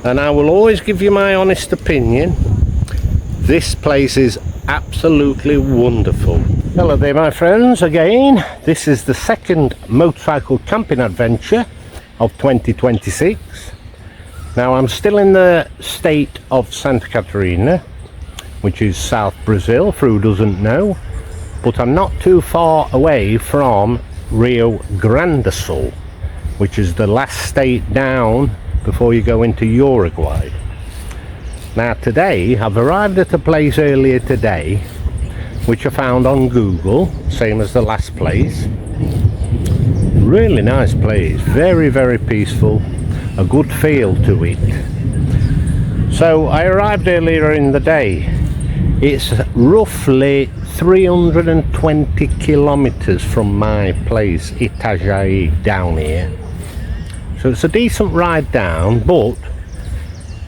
and I will always give you my honest opinion. This place is absolutely wonderful. Hello there my friends again. This is the second motorcycle camping adventure of 2026. Now I'm still in the state of Santa Catarina, which is South Brazil for who doesn't know, but I'm not too far away from Rio Grande do Sul, which is the last state down before you go into Uruguay. Now today I've arrived at a place earlier today which I found on Google, same as the last place. Really nice place, very peaceful, a good feel to it. So I arrived earlier in the day. It's roughly 320 kilometers from my place Itajaí down here. So it's a decent ride down, but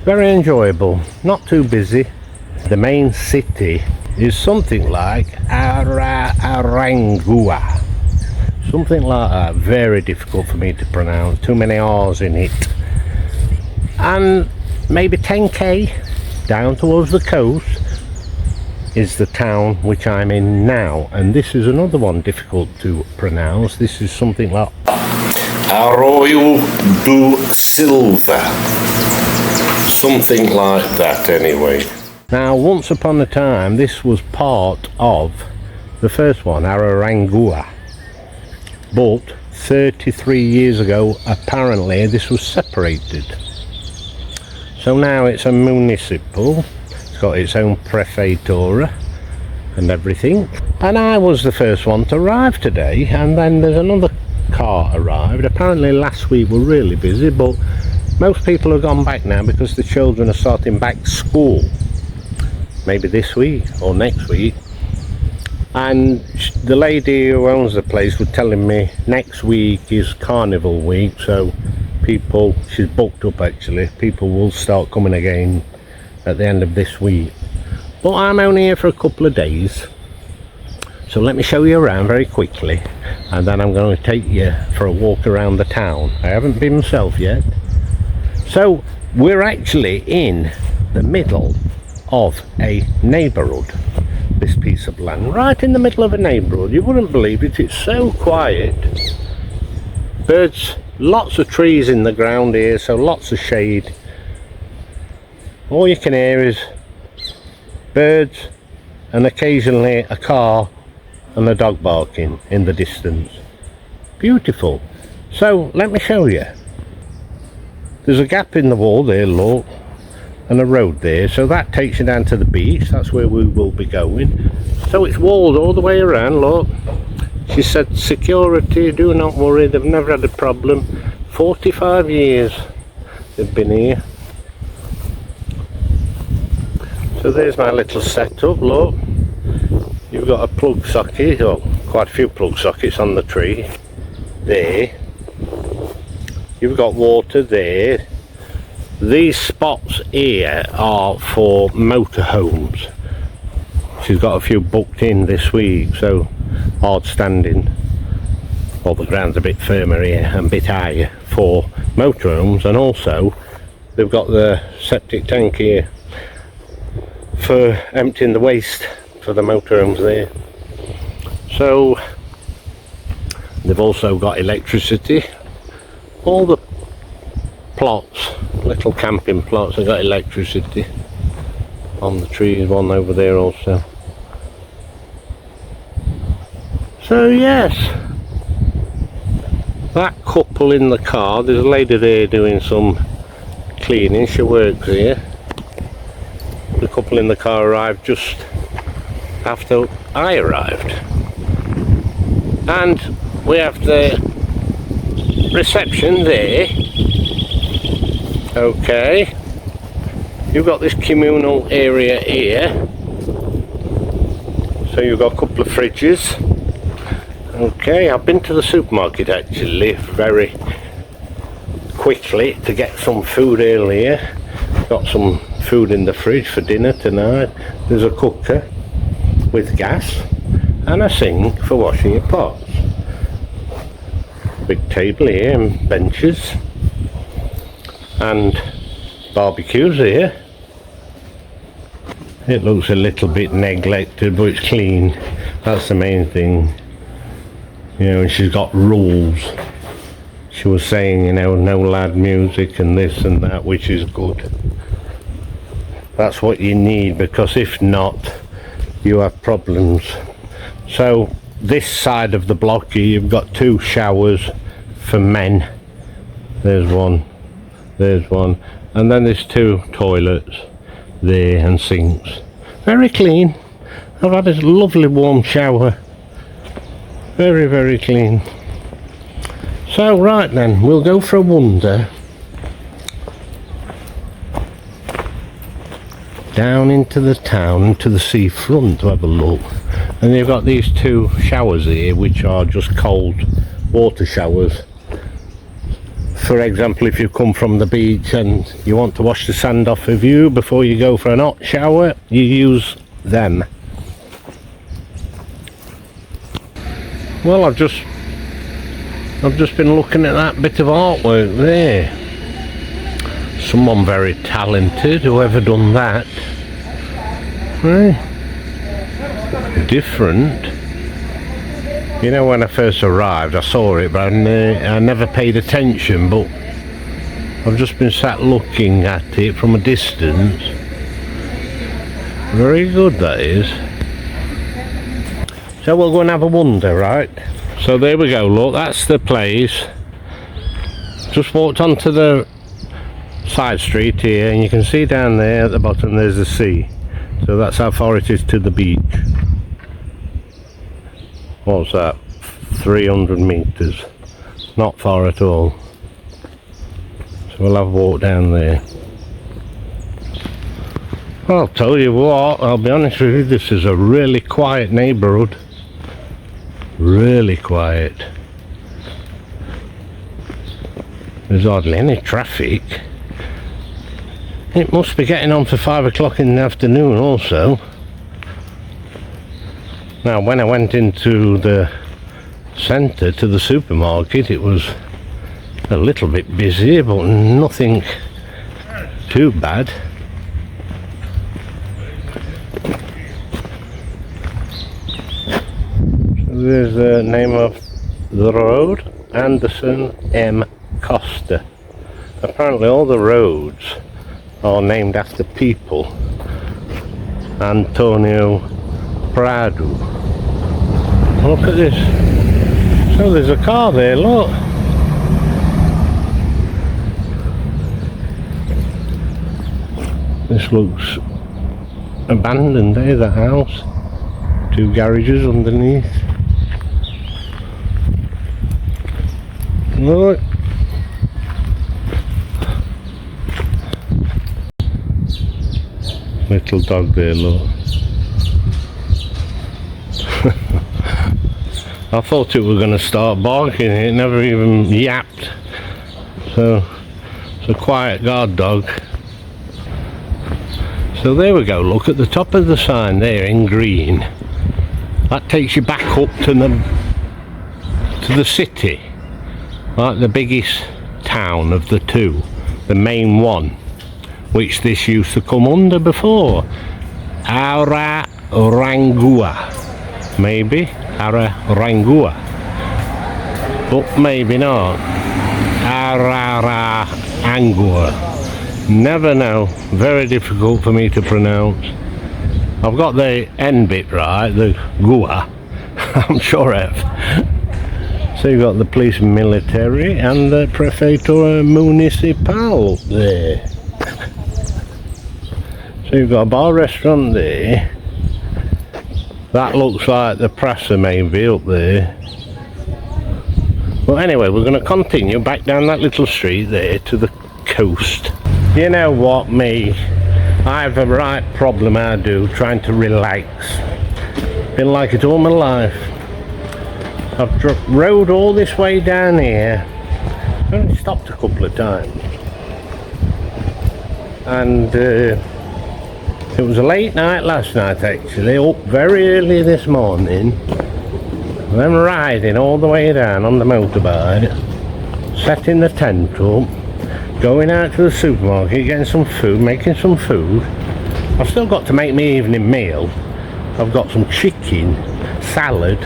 very enjoyable, not too busy. The main city is something like Arangua, something like that. Very difficult for me to pronounce, too many R's in it. And maybe 10k down towards the coast is the town which I'm in now, and this is another one difficult to pronounce. This is something like Arroio do Silva, something like that anyway. Now once upon a time this was part of the first one, Ararangua, but 33 years ago apparently this was separated. So now it's a municipal, it's got its own prefeitura and everything. And I was the first one to arrive today, and then there's another car arrived. Apparently last week were really busy, but most people have gone back now because the children are starting back school, maybe this week or next week. And the lady who owns the place was telling me next week is carnival week, so people, she's booked up actually, people will start coming again at the end of this week. But I'm only here for a couple of days, so let me show you around very quickly, and then I'm going to take you for a walk around the town. I haven't been myself yet. So we're actually in the middle of a neighbourhood, this piece of land, right in the middle of a neighbourhood. You wouldn't believe it, it's so quiet. Birds, lots of trees in the ground here, so lots of shade. All you can hear is birds and occasionally a car and a dog barking in the distance. Beautiful. So let me show you. There's a gap in the wall there, look, and a road there, so that takes you down to the beach. That's where we will be going. So it's walled all the way around, look. She said security, do not worry, they've never had a problem. 45 years they've been here. So there's my little setup, look. You've got a plug socket, or quite a few plug sockets on the tree there. You've got water there. These spots here are for motorhomes. She's got a few booked in this week, so hard standing. Well, the ground's a bit firmer here and a bit higher for motorhomes, and also they've got the septic tank here for emptying the waste for the motorhomes there. So they've also got electricity. All the plots, little camping plots, have got electricity on the trees, one over there also. So yes, that couple in the car, there's a lady there doing some cleaning, she works here. The couple in the car arrived just after I arrived, and we have the reception there. Okay, you've got this communal area here, so you've got a couple of fridges. Okay, I've been to the supermarket actually very quickly to get some food earlier. Got some food in the fridge for dinner tonight. There's a cooker with gas and a sink for washing your pots. Big table here and benches, and barbecues here. It looks a little bit neglected, but it's clean. That's the main thing. You know, and she's got rules. She was saying, you know, no loud music and this and that, which is good. That's what you need, because if not, you have problems. So this side of the block here, you've got 2 showers for men. There's one, and then there's 2 toilets there and sinks. Very clean. I've had a lovely warm shower. Very, very clean. So right then, we'll go for a wander down into the town, to the seafront, to have a look. And you've got these 2 showers here, which are just cold water showers. For example, if you come from the beach and you want to wash the sand off of you before you go for an hot shower, you use them. Well, I've just been looking at that bit of artwork there. Someone very talented, whoever done that. Different. You know, when I first arrived, I saw it, but I never paid attention. But I've just been sat looking at it from a distance. Very good, that is. So we'll go and have a wander, right? So there we go, look, that's the place. Just walked onto the side street here, and you can see down there at the bottom there's the sea. So that's how far it is to the beach. What's that? 300 meters. Not far at all. So we'll have a walk down there. I'll tell you what, I'll be honest with you, this is a really quiet neighbourhood. Really quiet. There's hardly any traffic. It must be getting on for 5 o'clock in the afternoon also. Now, when I went into the centre, to the supermarket, it was a little bit busy, but nothing too bad. There's the name of the road, Anderson M. Costa. Apparently all the roads are named after people. Antonio Prado. Look at this. So there's a car there, look. This looks abandoned, eh, the house. 2 garages underneath. Look. Little dog there, look. I thought it was going to start barking, it never even yapped. So it's a quiet guard dog. So there we go, look at the top of the sign there in green. That takes you back up to the city. Like the biggest town of the 2, the main one, which this used to come under before. Arroio, maybe Arroio, but maybe not. Arroio, never know. Very difficult for me to pronounce. I've got the N bit right, the Gua. I'm sure I have. So you've got the police and military and the Prefeitura Municipal up there. So you've got a bar restaurant there. That looks like the Prasa maybe up there. Well, anyway, we're going to continue back down that little street there to the coast. You know what, me? I have a right problem, I do, trying to relax. Been like it all my life. I've rode all this way down here. I've only stopped a couple of times. And it was a late night last night actually, up very early this morning. Then riding all the way down on the motorbike, setting the tent up, going out to the supermarket, getting some food, making some food. I've still got to make my evening meal. I've got some chicken, salad,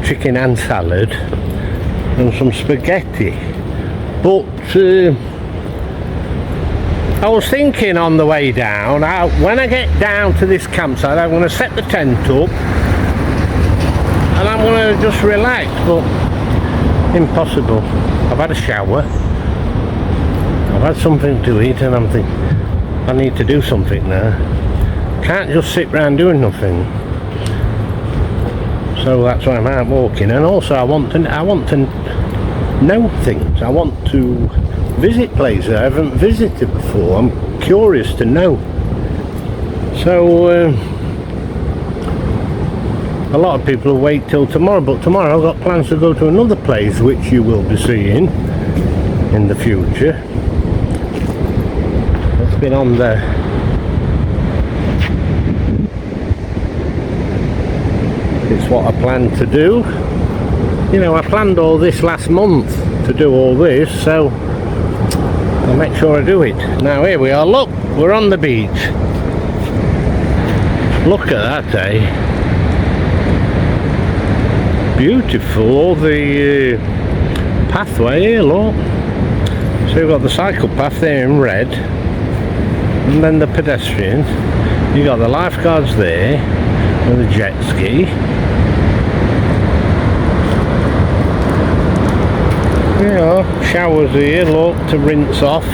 chicken and salad, and some spaghetti. But I was thinking on the way down, when I get down to this campsite, I'm going to set the tent up and I'm going to just relax, but impossible. I've had a shower, I've had something to eat, and I'm thinking I need to do something now. Can't just sit around doing nothing. So that's why I'm out walking, and also I want to know things. I want to visit places I haven't visited before. I'm curious to know. So a lot of people will wait till tomorrow, but tomorrow I've got plans to go to another place which you will be seeing in the future. It's been on the it's what I plan to do. You know, I planned all this last month to do all this, so I'll make sure I do it. Now here we are, look, we're on the beach. Look at that, eh? Beautiful, all the pathway here, look. So you've got the cycle path there in red, and then the pedestrian. You got the lifeguards there, with the jet ski. Yeah, showers here, look, to rinse off.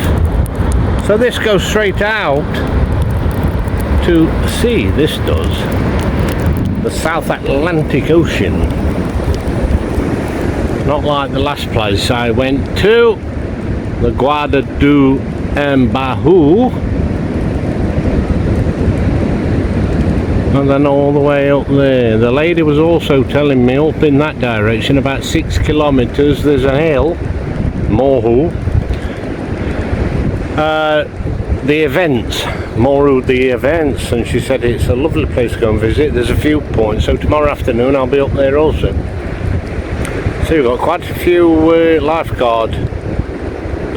So this goes straight out to sea, this does. The South Atlantic Ocean. Not like the last place I went to, the Guarda do Baú, and then all the way up there. The lady was also telling me up in that direction, about 6 kilometres, there's a hill, Morro, the events, Morro the events, and she said it's a lovely place to go and visit. There's a few points, so tomorrow afternoon I'll be up there also. So we've got quite a few lifeguard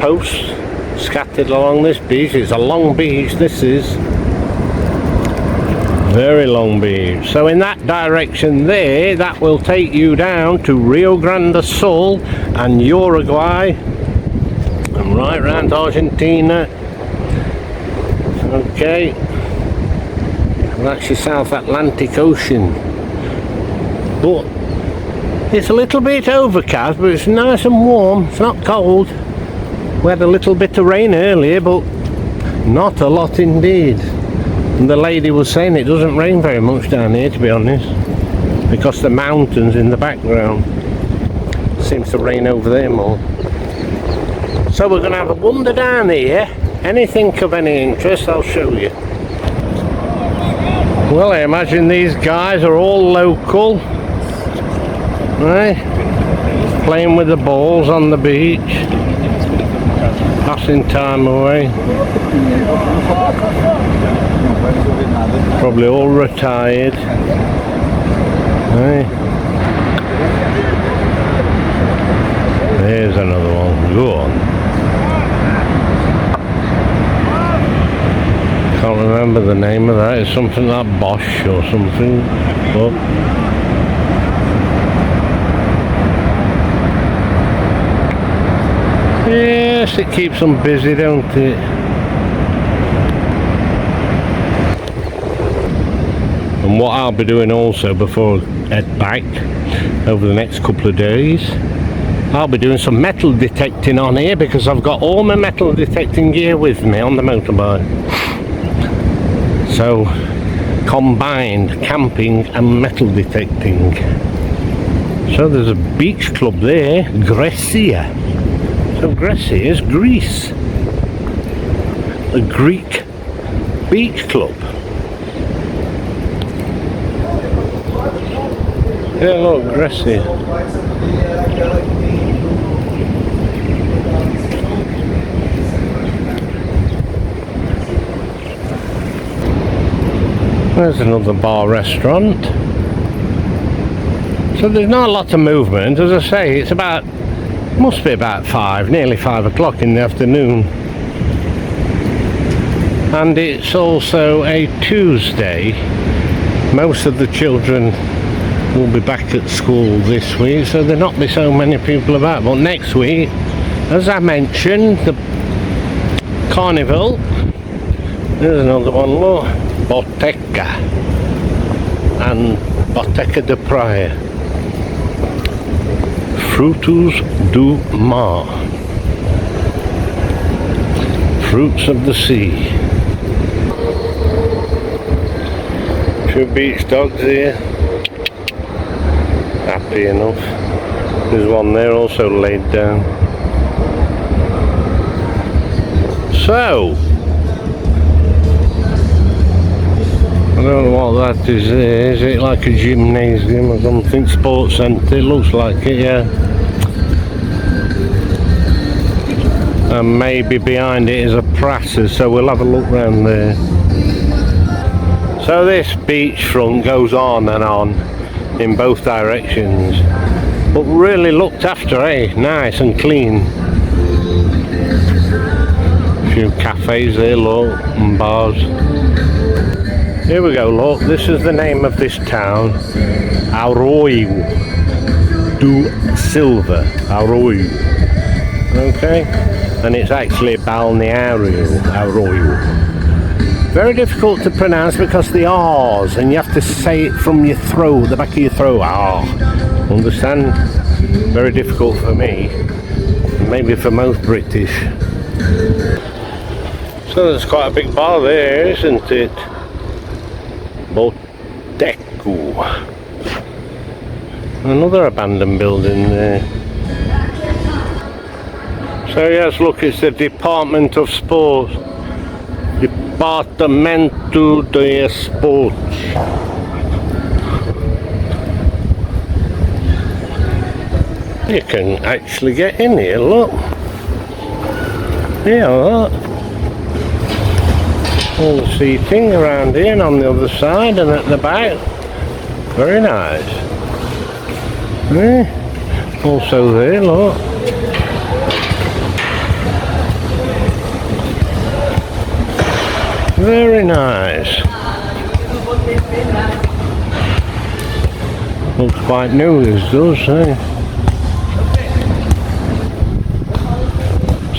posts scattered along this beach. It's a long beach, this is. Very long beach. So in that direction there, that will take you down to Rio Grande do Sul and Uruguay and right round to Argentina. Okay, and that's your South Atlantic Ocean. But it's a little bit overcast, but it's nice and warm. It's not cold. We had a little bit of rain earlier, but not a lot indeed. And the lady was saying it doesn't rain very much down here, to be honest, because the mountains in the background. Seems to rain over there more. So we're going to have a wander down here. Anything of any interest, I'll show you. Well, I imagine these guys are all local, right? Playing with the balls on the beach, passing time away. Probably all retired. Right. There's another one. Go on. Can't remember the name of that. It's something like Bosch or something. But yes, it keeps them busy, don't it? And what I'll be doing also before I head back over the next couple of days, I'll be doing some metal detecting on here, because I've got all my metal detecting gear with me on the motorbike. So combined camping and metal detecting. So there's a beach club there, Grecia. So Grecia is Greece. A Greek beach club. Yeah, look, Grecia. There's another bar restaurant. So there's not a lot of movement. As I say, it's about Must be about 5, nearly 5 o'clock in the afternoon. And it's also a Tuesday. Most of the children will be back at school this week, so there'll not be so many people about. But next week, as I mentioned, the carnival. There's another one, look. Boteca. And Boteca de Praia. Frutos do mar. Fruits of the sea. Few beach dogs here. Happy enough. There's one there also laid down. So, I don't know what that is there. Is it like a gymnasium or something? Sports centre? It looks like it, yeah. And maybe behind it is a Prasas, so we'll have a look round there. So this beachfront goes on and on in both directions, but really looked after, eh? Nice and clean. A few cafes there, look, and bars. Here we go, look, this is the name of this town, Arroio do Silva, Arroio, okay, and it's actually balneario, Arroio. Very difficult to pronounce because the R's, and you have to say it from your throat, the back of your throat. Understand? Very difficult for me, maybe for most British. So there's quite a big bar there, isn't it? Boteco. Another abandoned building there. So yes, look, it's the Department of Sports. Departamento de Esportes. You can actually get in here, look. Yeah, look. All the seating around here and on the other side and at the back. Very nice. Yeah. Also there, look. Very nice. Looks quite new, this does, eh?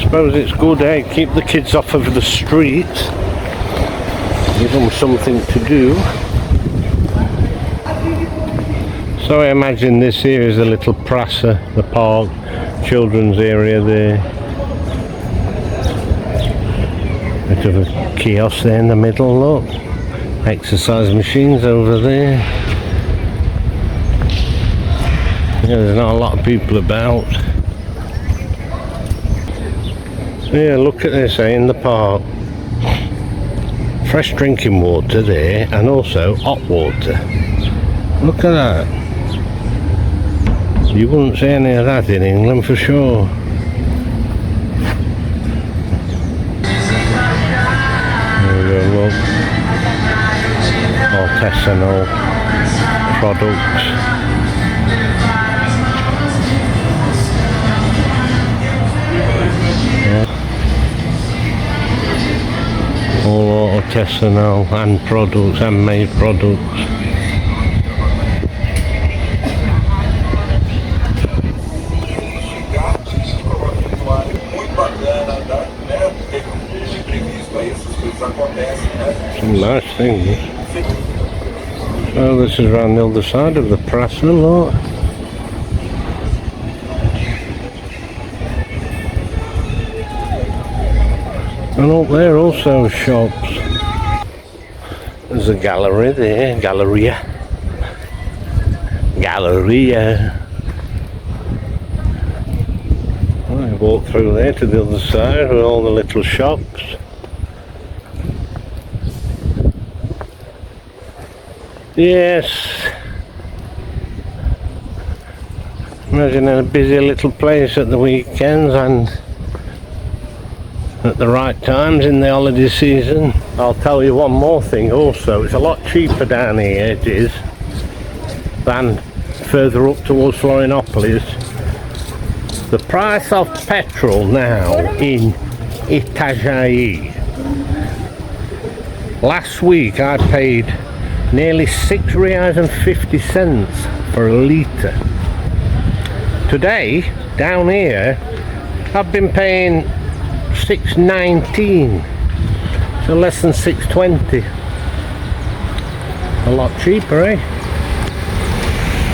Suppose it's good, eh? Keep the kids off of the street. Give them something to do. So I imagine this here is a little Prasa, the park, children's area there. Bit of a kiosk there in the middle, look. Exercise machines over there. Yeah, there's not a lot of people about. So yeah, look at this, in the park. Fresh drinking water there, and also hot water. Look at that. You wouldn't see any of that in England for sure. Look, artisanal products. Yeah. All artisanal hand products, handmade products. Some nice things. So this is around the other side of the Prasa, look. And up there also shops. There's a gallery there, Galleria. I walk through there to the other side with all the little shops. Yes. Imagine a busy little place at the weekends and at the right times in the holiday season. I'll tell you one more thing also. It's a lot cheaper down here, it is, than further up towards Florianopolis. The price of petrol now in Itajaí. Last week I paid nearly £6.50 for a litre. Today, down here, I've been paying £6.19, so less than £6.20. A lot cheaper, eh?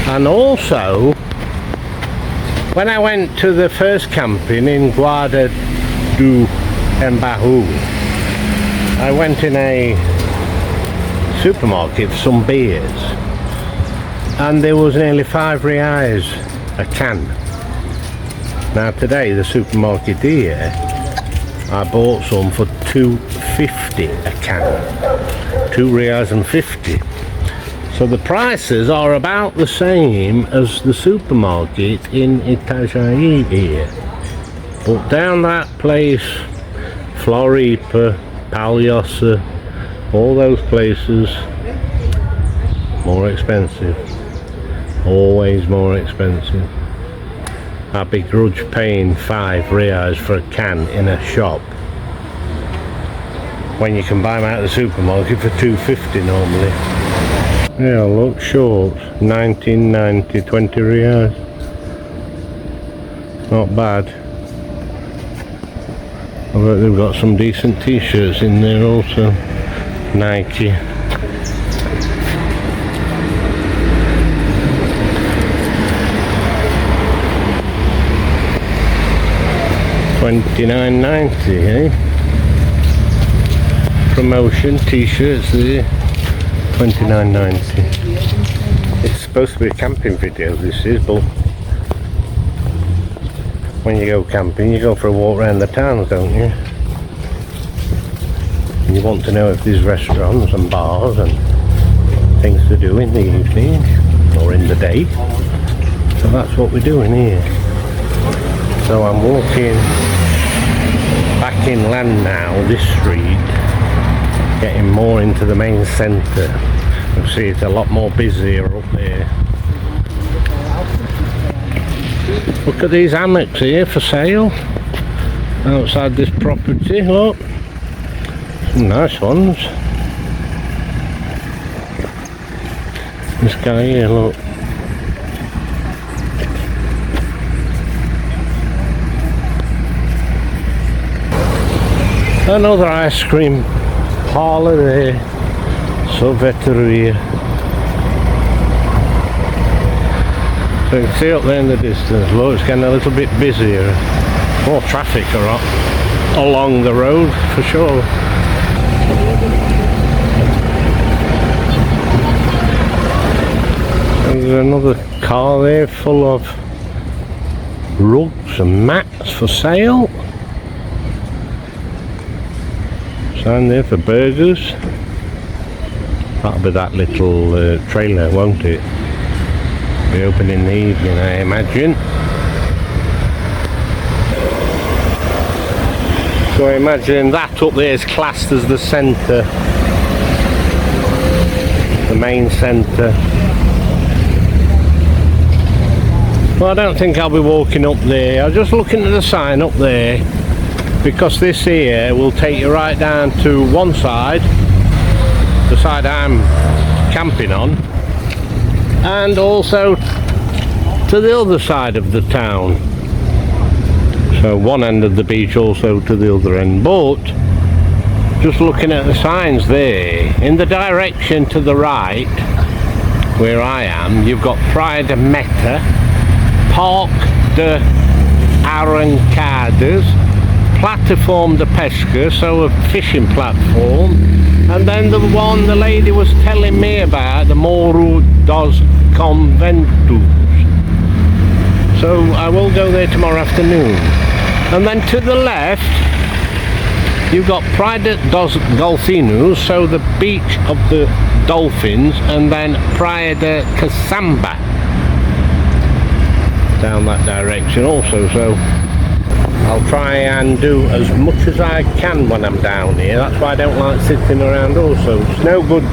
And also, when I went to the first camping in Guarda do Embaú, I went in a supermarket for some beers, and there was nearly £5 a can. Now today, the supermarket here, I bought some for £2.50 a can. £2.50. So the prices are about the same as the supermarket in Itajaí here. But down that place, Floripa, Palhoça, all those places, more expensive. Always more expensive. I'd begrudge paying £5 for a can in a shop when you can buy them out of the supermarket for £2.50 normally. Yeah, look, shorts, 19.90, £20. Not bad. I bet they've got some decent t-shirts in there also. Nike. $29.90, eh? Promotion t-shirts there. $29.90. It's supposed to be a camping video, this is, but when you go camping, you go for a walk around the towns, don't you? And you want to know if there's restaurants and bars and things to do in the evening or in the day. So that's what we're doing here. So I'm walking back inland now, this street, getting more into the main centre. You see it's a lot more busier up there. Look at these hammocks here for sale outside this property, look. Some nice ones. This guy here, look. Another ice cream parlour there, Sorveteria. So you can see up there in the distance, look, it's getting a little bit busier. More traffic along the road for sure. There's another car there full of rugs and mats for sale. Sign there for burgers. That'll be that little trailer, won't it? Be open in the evening, I imagine. So I imagine that up there is classed as the centre, the main centre. Well, I don't think I'll be walking up there. I'm just looking at the sign up there, because this here will take you right down to one side, the side I'm camping on, and also to the other side of the town. So one end of the beach also to the other end. But just looking at the signs there, in the direction to the right where I am, you've got Praia de Meta, Parque de Arrancadas, Plataforma de Pesca, so a fishing platform, and then the one the lady was telling me about, the Morro dos Conventos. So I will go there tomorrow afternoon. And then to the left you've got Praia dos Golfinhos, so the beach of the dolphins, and then Praia de Caçamba down that direction also. So I'll try and do as much as I can when I'm down here. That's why I don't like sitting around also. It's no good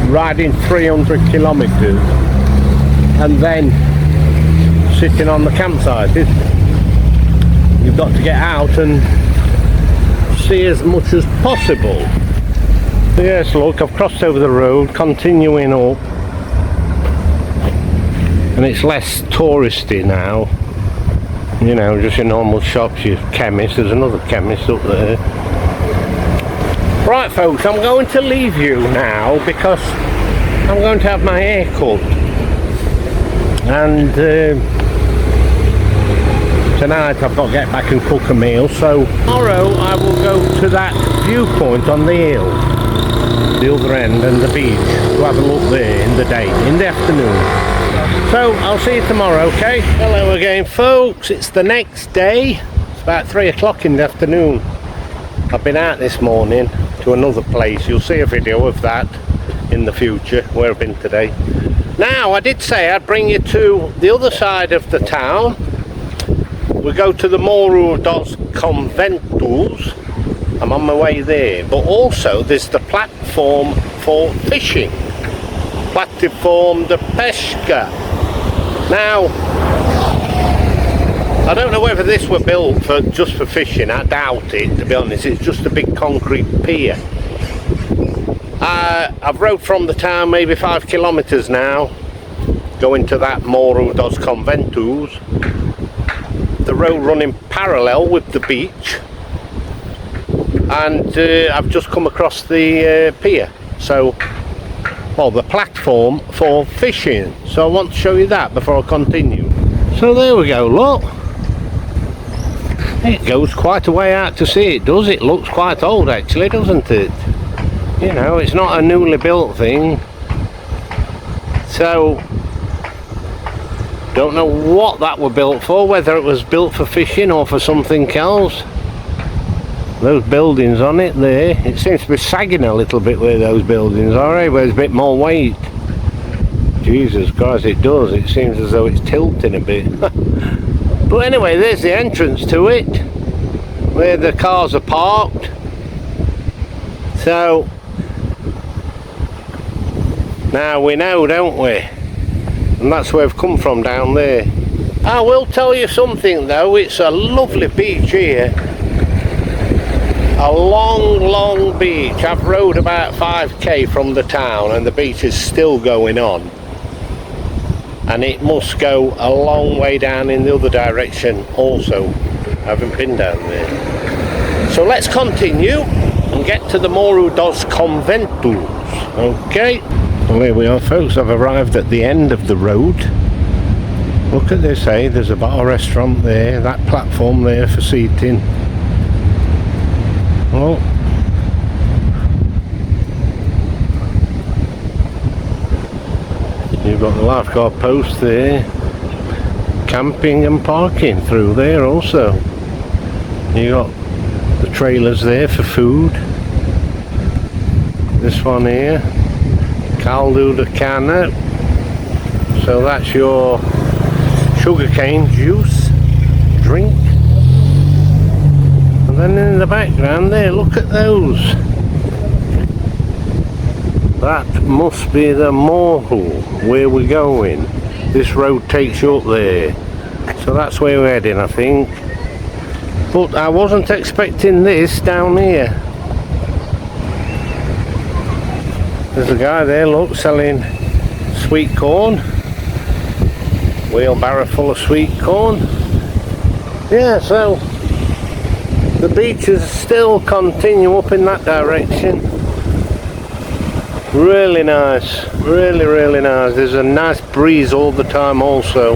riding 300 kilometres and then sitting on the campsite, is it? you've got to get out and see as much as possible. So yes, look, I've crossed over the road, continuing up, and it's less touristy now. You know, just your normal shops, your chemist. There's another chemist up there. Right folks, I'm going to leave you now because I'm going to have my hair cut, and tonight I've got to get back and cook a meal. So tomorrow I will go to that viewpoint on the hill, the other end, and the beach, to have a look there in the day, in the afternoon. So I'll see you tomorrow, okay? Hello again folks, it's the next day. It's about 3 o'clock in the afternoon. I've been out this morning to another place. You'll see a video of that in the future, where I've been today. Now, I did say I'd bring you to the other side of the town. We go to the Morro dos Conventos. I'm on my way there. But also there's the platform for fishing. Platform de pesca. Now, I don't know whether this were built for just for fishing. I doubt it, to be honest. It's just a big concrete pier. I've rode from the town maybe 5 kilometers now, going to that Morro dos Conventos. The road running parallel with the beach, and I've just come across the pier. So, well, the platform for fishing. So I want to show you that before I continue. So there we go, look. It goes quite a way out to sea, it does. It looks quite old actually, doesn't it? You know, it's not a newly built thing. So, don't know what that were built for, whether it was built for fishing or for something else. Those buildings on it there, it seems to be sagging a little bit where those buildings are, eh? Where there's a bit more weight. Jesus Christ, it does. It seems as though it's tilting a bit. But anyway, there's the entrance to it, where the cars are parked. So, now we know, don't we? And that's where we've come from, down there. I will tell you something though, it's a lovely beach here. A long beach. I've rode about 5k from the town and the beach is still going on. And it must go a long way down in the other direction also. I haven't been down there. So let's continue and get to the Morro dos Conventos. Okay. Well, here we are folks, I've arrived at the end of the road. Look at this, eh? There's a bar restaurant there, that platform there for seating. Oh. You've got the lifeguard post there. Camping and parking through there also. You've got the trailers there for food. This one here, caldo de cana. So that's your sugarcane juice drink. And then in the background there, look at those. That must be the Morro where we're going. This road takes you up there. So that's where we're heading, I think. But I wasn't expecting this down here. There's a guy there, look, selling sweet corn. Wheelbarrow full of sweet corn. Yeah, so the beaches still continue up in that direction. Really nice, really nice. There's a nice breeze all the time also.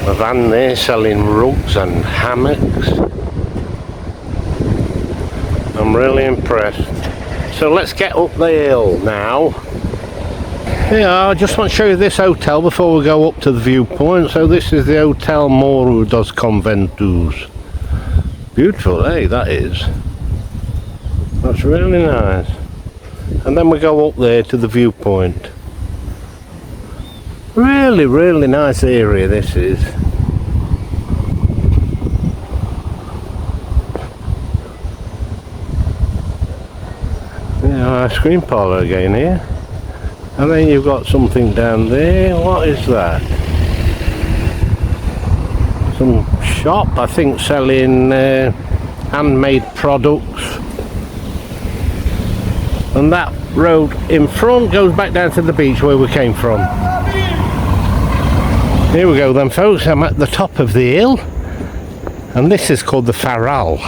A van there selling rugs and hammocks. I'm really impressed. So let's get up the hill now. Yeah, I just want to show you this hotel before we go up to the viewpoint. So this is the Hotel Morro dos Conventos. Beautiful, eh? That is. That's really nice. And then we go up there to the viewpoint. Really nice area this is. Yeah, ice cream parlour again here. And then you've got something down there. What is that? some shop, I think, selling handmade products. And that road in front goes back down to the beach where we came from. Here we go then, folks. I'm at the top of the hill, and this is called the Farol,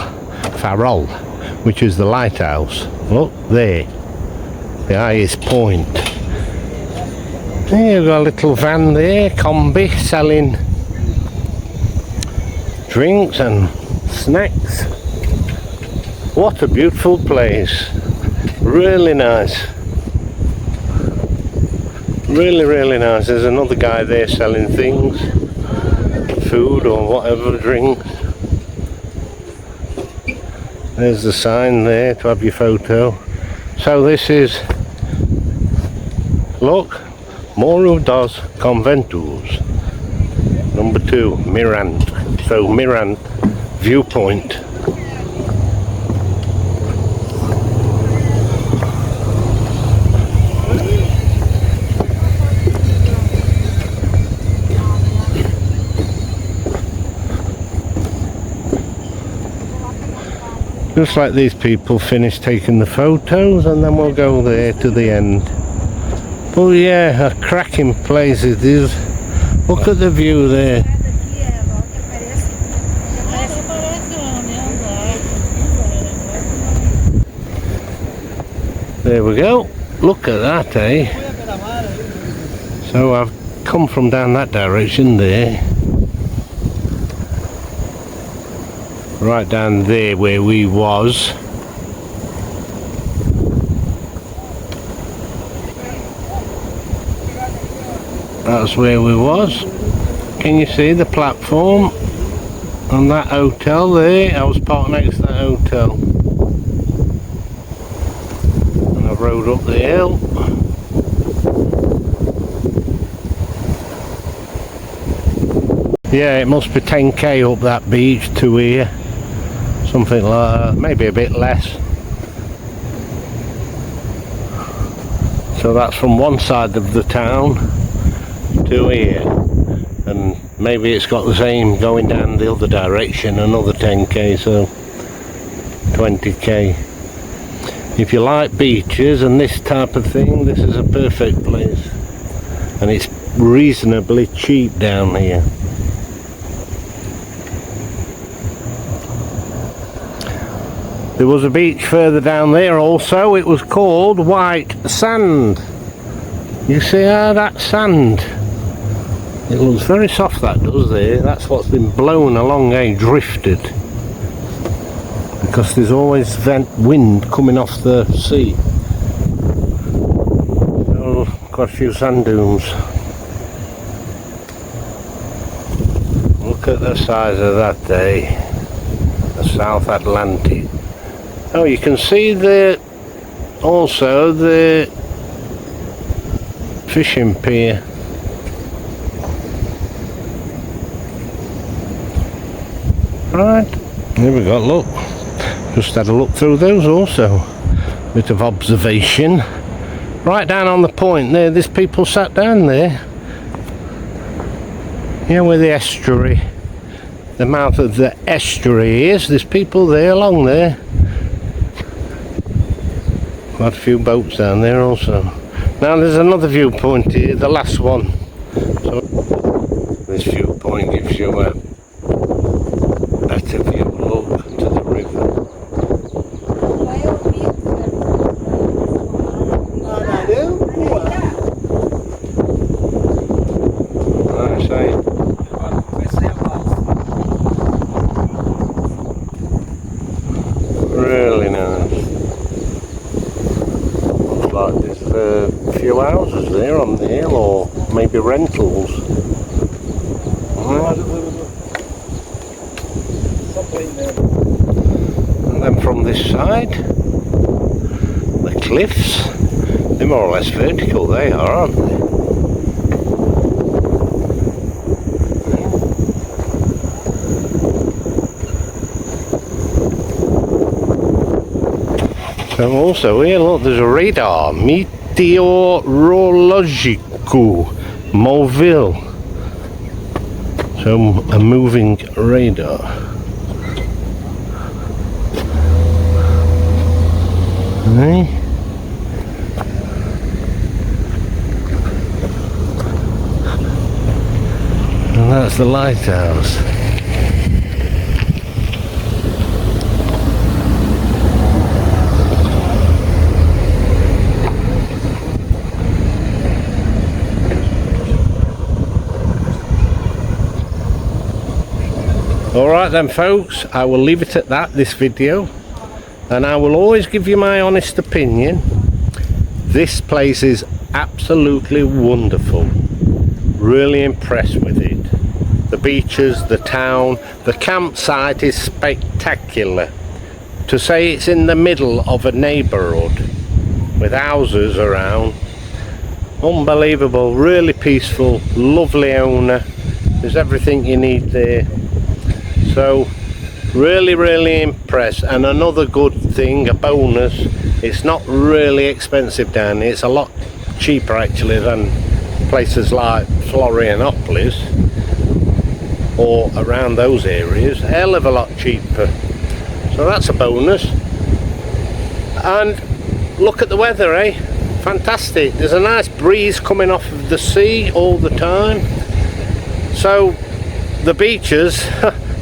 which is the lighthouse. Look there, the highest point. Here we've got a little van there, combi, selling drinks and snacks. What a beautiful place. Really nice. Really nice. There's another guy there selling things, food or whatever, drinks. There's the sign there to have your photo. So this is, look, Moro dos Conventos, number 2, Mirand. So Mirand viewpoint. Just like these people finish taking the photos, and then we'll go there to the end. But yeah, a cracking place it is. Look at the view there. There we go. Look at that, eh? So I've come from down that direction there. Right down there where we was. That's where we was. Can you see the platform? And that hotel there, I was parked next to that hotel. And I rode up the hill. Yeah, it must be 10k up that beach to here. Something like that, maybe a bit less. So that's from one side of the town to here, and maybe it's got the same going down the other direction, another 10k, so 20k. If you like beaches and this type of thing, this is a perfect place, and it's reasonably cheap down here. There was a beach further down there also. It was called White Sand. You see that sand? It looks very soft, that does there. That's what's been blown along, drifted. Because there's always wind coming off the sea. So, quite a few sand dunes. Look at the size of that, the South Atlantic. Oh, you can see also the fishing pier. Right, here we go, look. Just had a look through those also. Bit of observation. Right down on the point there, there's people sat down there. Yeah, where the estuary, the mouth of the estuary is, there's people there along there. Quite a few boats down there also. Now there's another viewpoint here, the last one. So this viewpoint gives you a better view. Look to the river. I say. Really nice. Like there's a few houses there on the hill, or maybe rentals. And then from this side, the cliffs, they're more or less vertical, they are, aren't they? So also here, look, there's a radar, meteorológico móvel. So a moving radar. Right. And that's the lighthouse. Alright then folks, I will leave it at that, this video, and I will always give you my honest opinion. This place is absolutely wonderful. Really impressed with it. The beaches, the town, the campsite is spectacular. To say it's in the middle of a neighbourhood with houses around, unbelievable, really peaceful, lovely owner. There's everything you need there. So really impressed. And another good thing, a bonus, it's not really expensive down here. It's a lot cheaper actually than places like Florianopolis or around those areas. A hell of a lot cheaper. So that's a bonus. And look at the weather, eh? Fantastic. There's a nice breeze coming off of the sea all the time. So the beaches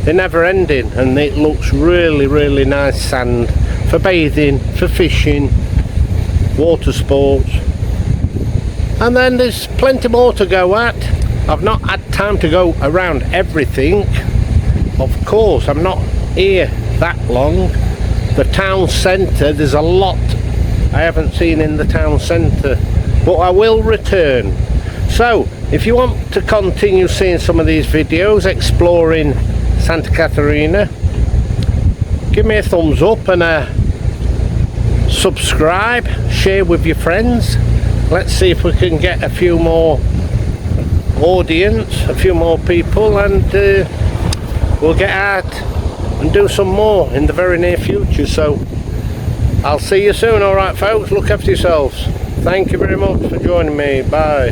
they're never ending, and it looks really nice sand for bathing, for fishing, water sports, and then there's plenty more to go at. I've not had time to go around everything, of course. I'm not here that long. The town centre, there's a lot I haven't seen in the town centre, but I will return. So if you want to continue seeing some of these videos exploring Santa Catarina, give me a thumbs up and subscribe, share with your friends. Let's see if we can get a few more audience, a few more people, and we'll get out and do some more in the very near future. So I'll see you soon. Alright folks, look after yourselves. Thank you very much for joining me. Bye.